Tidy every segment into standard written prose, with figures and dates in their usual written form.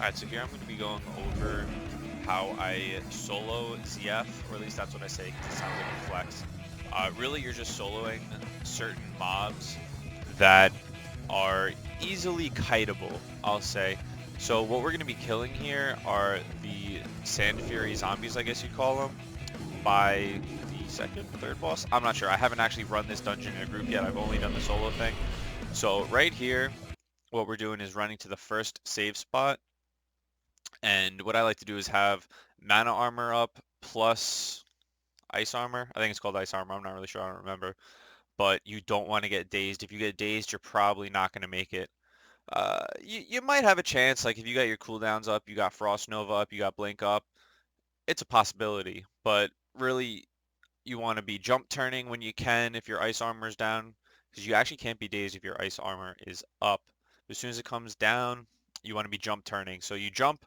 Alright, so here I'm going to be going over how I solo ZF, or at least that's what I say because it sounds like a flex. Really, you're just soloing certain mobs that are easily kiteable, I'll say. So what we're going to be killing here are the Sand Fury zombies, I guess you'd call them, by the second, third boss? I'm not sure. I haven't actually run this dungeon in a group yet. I've only done the solo thing. So right here, what we're doing is running to the first save spot. And what I like to do is have mana armor up plus ice armor. I think it's called ice armor. I'm not really sure. I don't remember. But you don't want to get dazed. If you get dazed, you're probably not going to make it. You might have a chance. Like if you got your cooldowns up, you got Frost Nova up, you got Blink up. It's a possibility. But really, you want to be jump turning when you can if your ice armor is down. Because you actually can't be dazed if your ice armor is up. As soon as it comes down, you want to be jump turning. So you jump,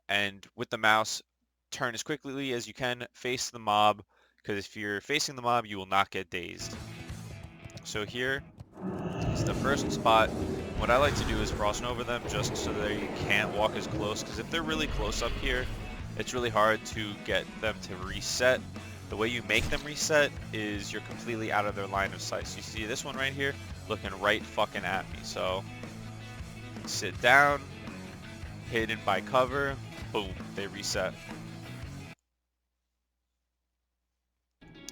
and with the mouse, turn as quickly as you can, face the mob, because if you're facing the mob, you will not get dazed. So here is the first spot. What I like to do is frost over them just so that you can't walk as close, because if they're really close up here, it's really hard to get them to reset. The way you make them reset is you're completely out of their line of sight. So you see this one right here looking right fucking at me. So sit down, hidden by cover, boom, they reset.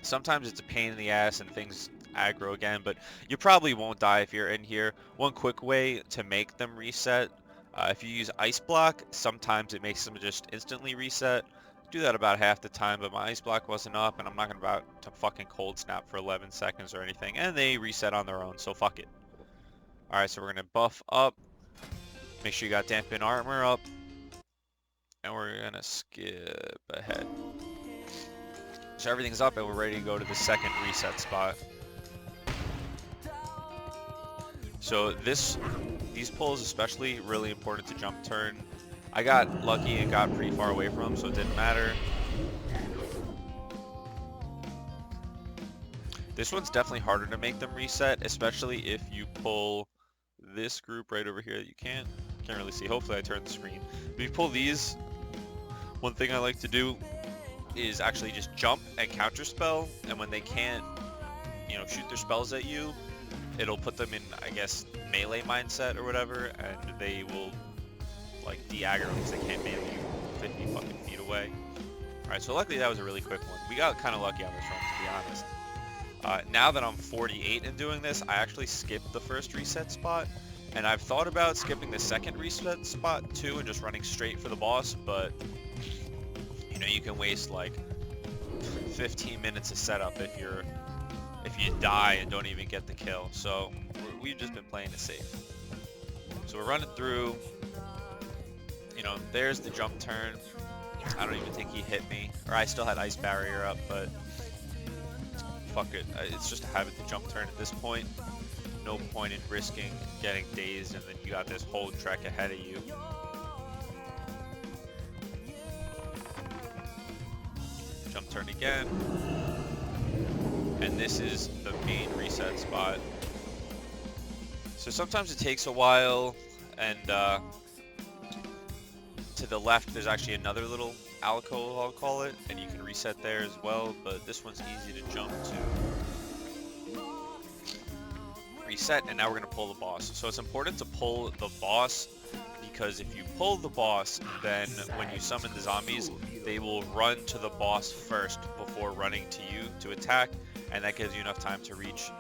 Sometimes it's a pain in the ass and things aggro again, but you probably won't die if you're in here. One quick way to make them reset, if you use ice block, sometimes it makes them just instantly reset. Do that about half the time, but my ice block wasn't up and I'm not about to fucking cold snap for 11 seconds or anything, and they reset on their own, so fuck it. Alright, so we're gonna buff up, make sure you got dampen armor up, and we're gonna skip ahead. So everything's up and we're ready to go to the second reset spot. So these pulls especially really important to jump turn. I got lucky and got pretty far away from them, so it didn't matter. This one's definitely harder to make them reset, especially if you pull this group right over here that you can't really see. Hopefully I turned the screen. If you pull these, one thing I like to do is actually just jump and counter spell, and when they can't, shoot their spells at you, it'll put them in, I guess, melee mindset or whatever, and they will like de-aggro because they can't melee you 50 fucking feet away. Alright, so luckily that was a really quick one. We got kind of lucky on this one, to be honest. Now that I'm 48 and doing this, I actually skipped the first reset spot, and I've thought about skipping the second reset spot too and just running straight for the boss, but you can waste like 15 minutes of setup if you die and don't even get the kill. So we've just been playing it safe. So we're running through. There's the jump turn. I don't even think he hit me, or I still had ice barrier up, but fuck it. It's just a habit to jump turn at this point. No point in risking getting dazed, and then you got this whole trek ahead of you. Jump turn again, and this is the main reset spot. So sometimes it takes a while, and to the left there's actually another little alcove, I'll call it, and you can reset there as well, but this one's easy to jump to. Reset, and now we're going to pull the boss. So it's important to pull the boss, because if you pull the boss, then when you summon the zombies, they will run to the boss first before running to you to attack, and that gives you enough time to reach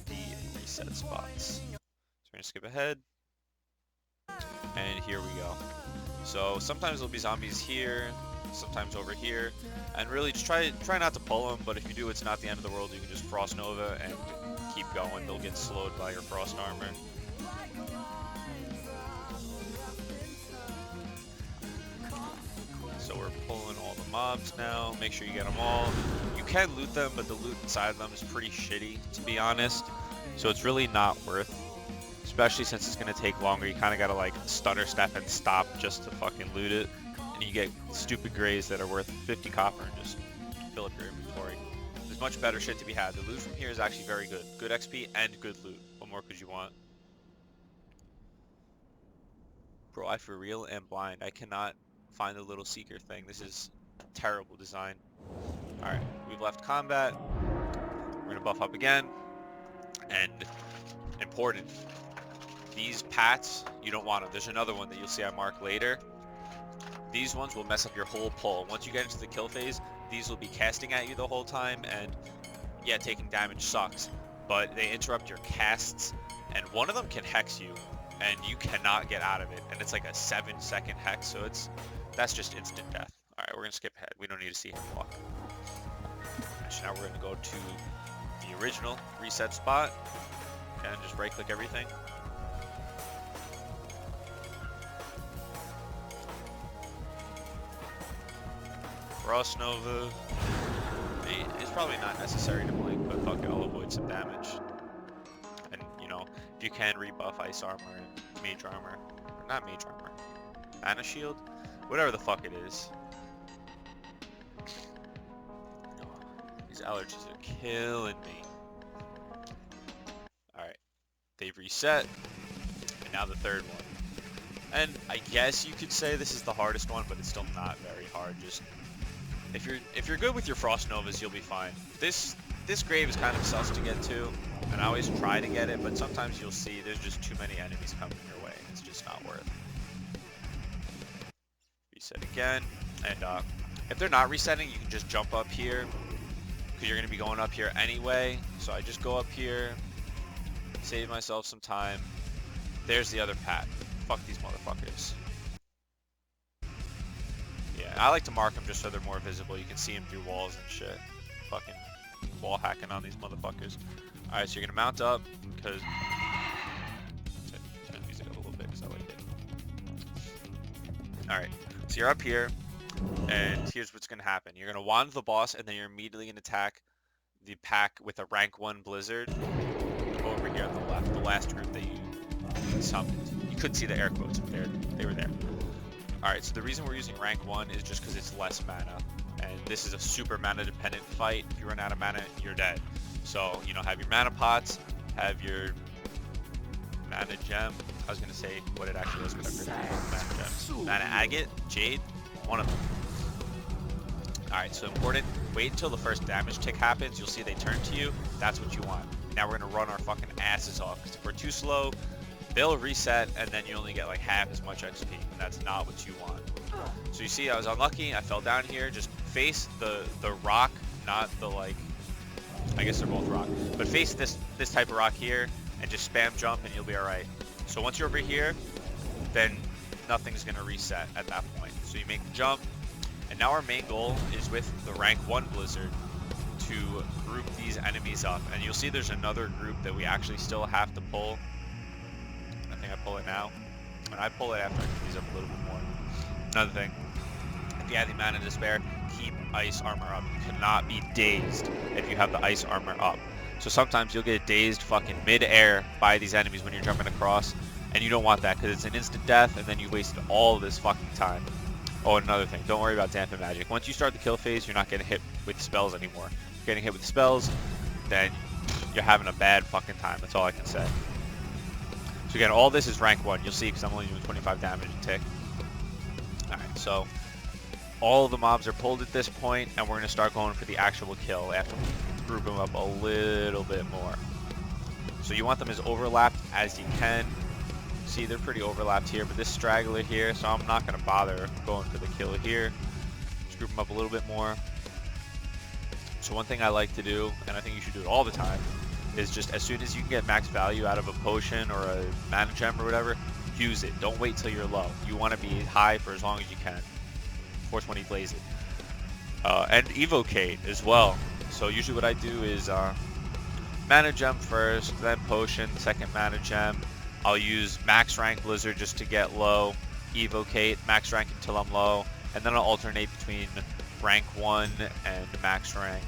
the reset spots. So we're going to skip ahead, and here we go. So sometimes there'll be zombies here, sometimes over here, and really just try not to pull them, but if you do, it's not the end of the world. You can just Frost Nova and keep going. They'll get slowed by your Frost Armor. So we're pulling all the mobs now. Make sure you get them all. You can loot them, but the loot inside of them is pretty shitty, to be honest. So it's really not worth, especially since it's going to take longer. You kind of got to like stutter step and stop just to fucking loot it. And you get stupid grays that are worth 50 copper and just fill up your inventory. There's much better shit to be had. The loot from here is actually very good. Good XP and good loot. What more could you want? Bro, I for real am blind. I cannot find the little seeker thing. This is terrible design. Alright, we've left combat. We're gonna buff up again. And important, these pats, you don't want them. There's another one that you'll see I mark later. These ones will mess up your whole pull. Once you get into the kill phase, these will be casting at you the whole time, and yeah, taking damage sucks, but they interrupt your casts, and one of them can hex you, and you cannot get out of it, and it's like a 7-second hex, so that's just instant death. Alright, we're gonna skip ahead. We don't need to see him walk. Actually, now we're gonna go to the original reset spot, and just right click everything. Frost Nova. It's probably not necessary to blink, but fuck it, I'll avoid some damage. And, you know, if you can rebuff Ice Armor and Mage Armor, or not Mage Armor, Mana Shield, whatever the fuck it is. These allergies are killing me. Alright, they've reset, and now the third one. And I guess you could say this is the hardest one, but it's still not very hard. Just if you're good with your Frost Novas, you'll be fine. This grave is kind of sus to get to, and I always try to get it, but sometimes you'll see there's just too many enemies coming your way, and it's just not worth it. Reset again, and if they're not resetting, you can just jump up here, because you're going to be going up here anyway. So I just go up here, save myself some time. There's the other path. Fuck these motherfuckers. Yeah, I like to mark them just so they're more visible. You can see them through walls and shit. Fucking wall hacking on these motherfuckers. Alright, so you're gonna mount up, because... Turn the music up a little bit, because I like it. Alright, so you're up here, and here's what's gonna happen. You're gonna wand the boss, and then you're immediately gonna attack the pack with a rank 1 Blizzard over here on the left, the last group that you summoned. You couldn't see the air quotes, but they were there. Alright, so the reason we're using rank 1 is just because it's less mana, and this is a super mana dependent fight. If you run out of mana, you're dead. So, you know, have your mana pots, have your mana gem. I was going to say what it actually is, but I forgot. Mana gems. Mana agate, jade, one of them. Alright, so important, wait until the first damage tick happens. You'll see they turn to you. That's what you want. Now we're going to run our fucking asses off, because if we're too slow, they'll reset, and then you only get like half as much XP, and that's not what you want. So you see, I was unlucky, I fell down here. Just face the rock, not the, like, I guess they're both rock, but face this type of rock here, and just spam jump, and you'll be alright. So once you're over here, then nothing's gonna reset at that point. So you make the jump, and now our main goal is with the rank 1 Blizzard to group these enemies up, and you'll see there's another group that we actually still have to pull. I pull it now, and I pull it after I get these up a little bit more. Another thing, if you have the Mana Despair, keep Ice Armor up. You cannot be dazed if you have the Ice Armor up. So sometimes you'll get dazed fucking mid-air by these enemies when you're jumping across, and you don't want that, because it's an instant death, and then you wasted all this fucking time. Oh, and another thing, don't worry about Dampen Magic. Once you start the kill phase, you're not getting hit with spells anymore. If you're getting hit with spells, then you're having a bad fucking time. That's all I can say. So again, all this is rank 1. You'll see, because I'm only doing 25 damage a tick. Alright, so all of the mobs are pulled at this point, and we're going to start going for the actual kill after we group them up a little bit more. So you want them as overlapped as you can. See, they're pretty overlapped here, but this straggler here, so I'm not going to bother going for the kill here. Just group them up a little bit more. So one thing I like to do, and I think you should do it all the time, is just as soon as you can get max value out of a potion or a mana gem or whatever, use it. Don't wait till you're low. You want to be high for as long as you can. 420 blaze it. And evocate as well. So usually what I do is mana gem first, then potion, second mana gem. I'll use max rank Blizzard just to get low, evocate, max rank until I'm low, and then I'll alternate between rank 1 and max rank.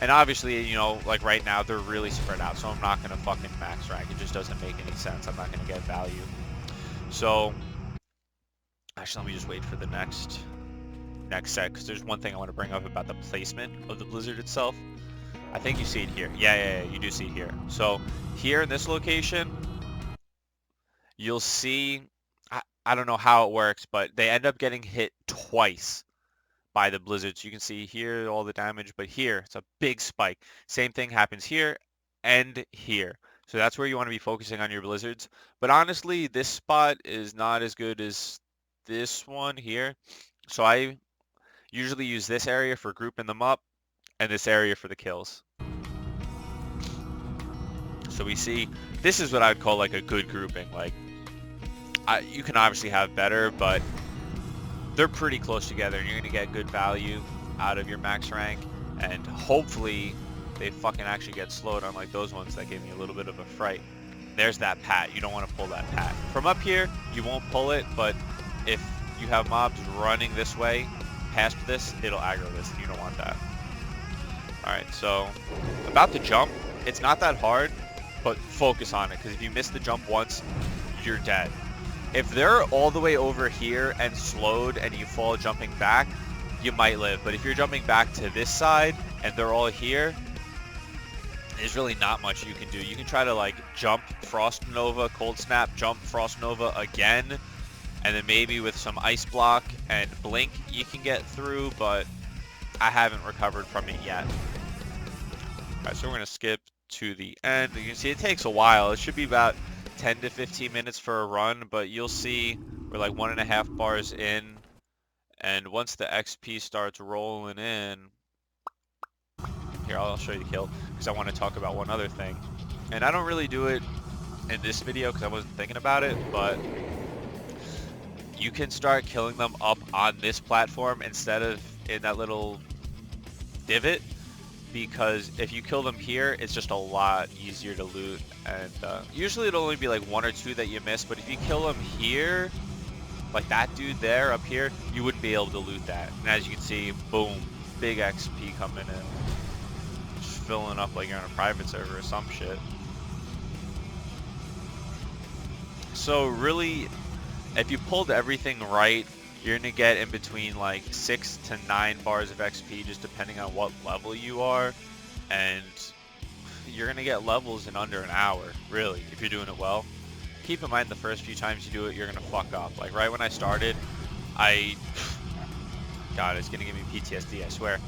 And obviously, you know, like right now, they're really spread out, so I'm not going to fucking max rank. It just doesn't make any sense. I'm not going to get value. So, actually, let me just wait for the next set, because there's one thing I want to bring up about the placement of the Blizzard itself. I think you see it here. Yeah, you do see it here. So, here in this location, you'll see I don't know how it works, but they end up getting hit twice by the blizzards. You can see here all the damage, but here it's a big spike. Same thing happens here and here. So that's where you want to be focusing on your blizzards. But honestly, this spot is not as good as this one here. So I usually use this area for grouping them up and this area for the kills. So we see this is what I would call like a good grouping. Like you can obviously have better, but they're pretty close together and you're going to get good value out of your max rank, and hopefully they fucking actually get slowed, unlike those ones that gave me a little bit of a fright. There's that pat. You don't want to pull that pat. From up here, you won't pull it, but if you have mobs running this way, past this, it'll aggro this. You don't want that. Alright, so about the jump, it's not that hard, but focus on it, because if you miss the jump once, you're dead. If they're all the way over here and slowed and you fall jumping back, you might live. But if you're jumping back to this side and they're all here, there's really not much you can do. You can try to like jump Frost Nova, Cold Snap, jump Frost Nova again, and then maybe with some Ice Block and Blink you can get through, but I haven't recovered from it yet. Alright, so we're going to skip to the end. You can see it takes a while. It should be about 10 to 15 minutes for a run, but you'll see we're like 1.5 bars in, and once the XP starts rolling in, here I'll show you the kill because I want to talk about one other thing, and I don't really do it in this video because I wasn't thinking about it, but you can start killing them up on this platform instead of in that little divot, because if you kill them here, it's just a lot easier to loot, and usually it'll only be like 1 or 2 that you miss, but if you kill them here, like that dude there up here, you wouldn't be able to loot that. And as you can see, boom, big XP coming in. Just filling up like you're on a private server or some shit. So really, if you pulled everything right, you're going to get in between like 6 to 9 bars of XP, just depending on what level you are. And you're going to get levels in under an hour, really, if you're doing it well. Keep in mind the first few times you do it, you're going to fuck up. Like right when I started, God, it's going to give me PTSD, I swear.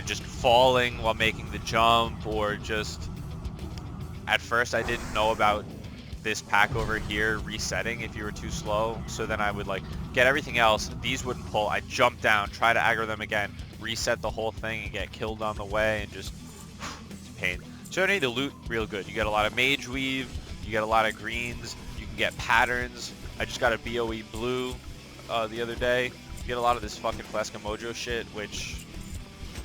Just falling while making the jump, or just, at first I didn't know about this pack over here resetting if you were too slow, so then I would like get everything else, these wouldn't pull, I'd jump down, try to aggro them again, reset the whole thing and get killed on the way, and just it's pain. So you need to loot real good. You get a lot of mage weave, you get a lot of greens, you can get patterns. I just got a BOE blue the other day. You get a lot of this fucking Flaska Mojo shit, which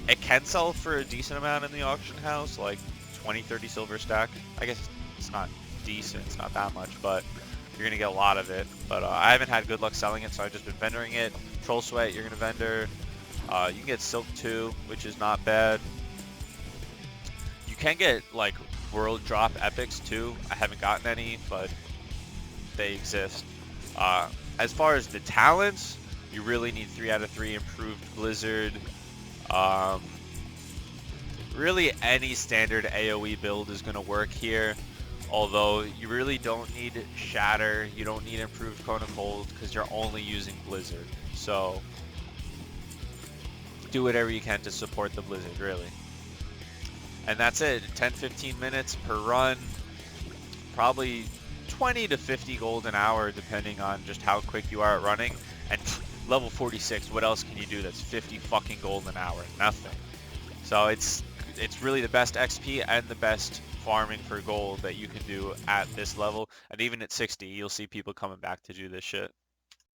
it can sell for a decent amount in the auction house, like 20-30 silver stack. I guess it's not decent, it's not that much, but you're gonna get a lot of it. But I haven't had good luck selling it, so I've just been vendoring it. Troll Sweat, you're gonna vendor. You can get Silk too, which is not bad. You can get like world drop epics too. I haven't gotten any, but they exist. As far as the talents, you really need 3 out of 3 improved Blizzard. Really any standard AOE build is gonna work here. Although you really don't need Shatter, you don't need improved Cone of Cold because you're only using Blizzard. So do whatever you can to support the Blizzard, really. And that's it, 10-15 minutes per run, probably 20 to 50 gold an hour depending on just how quick you are at running. And level 46, what else can you do that's 50 fucking gold an hour? Nothing. So it's really the best XP and the best farming for gold that you can do at this level, and even at 60 you'll see people coming back to do this shit.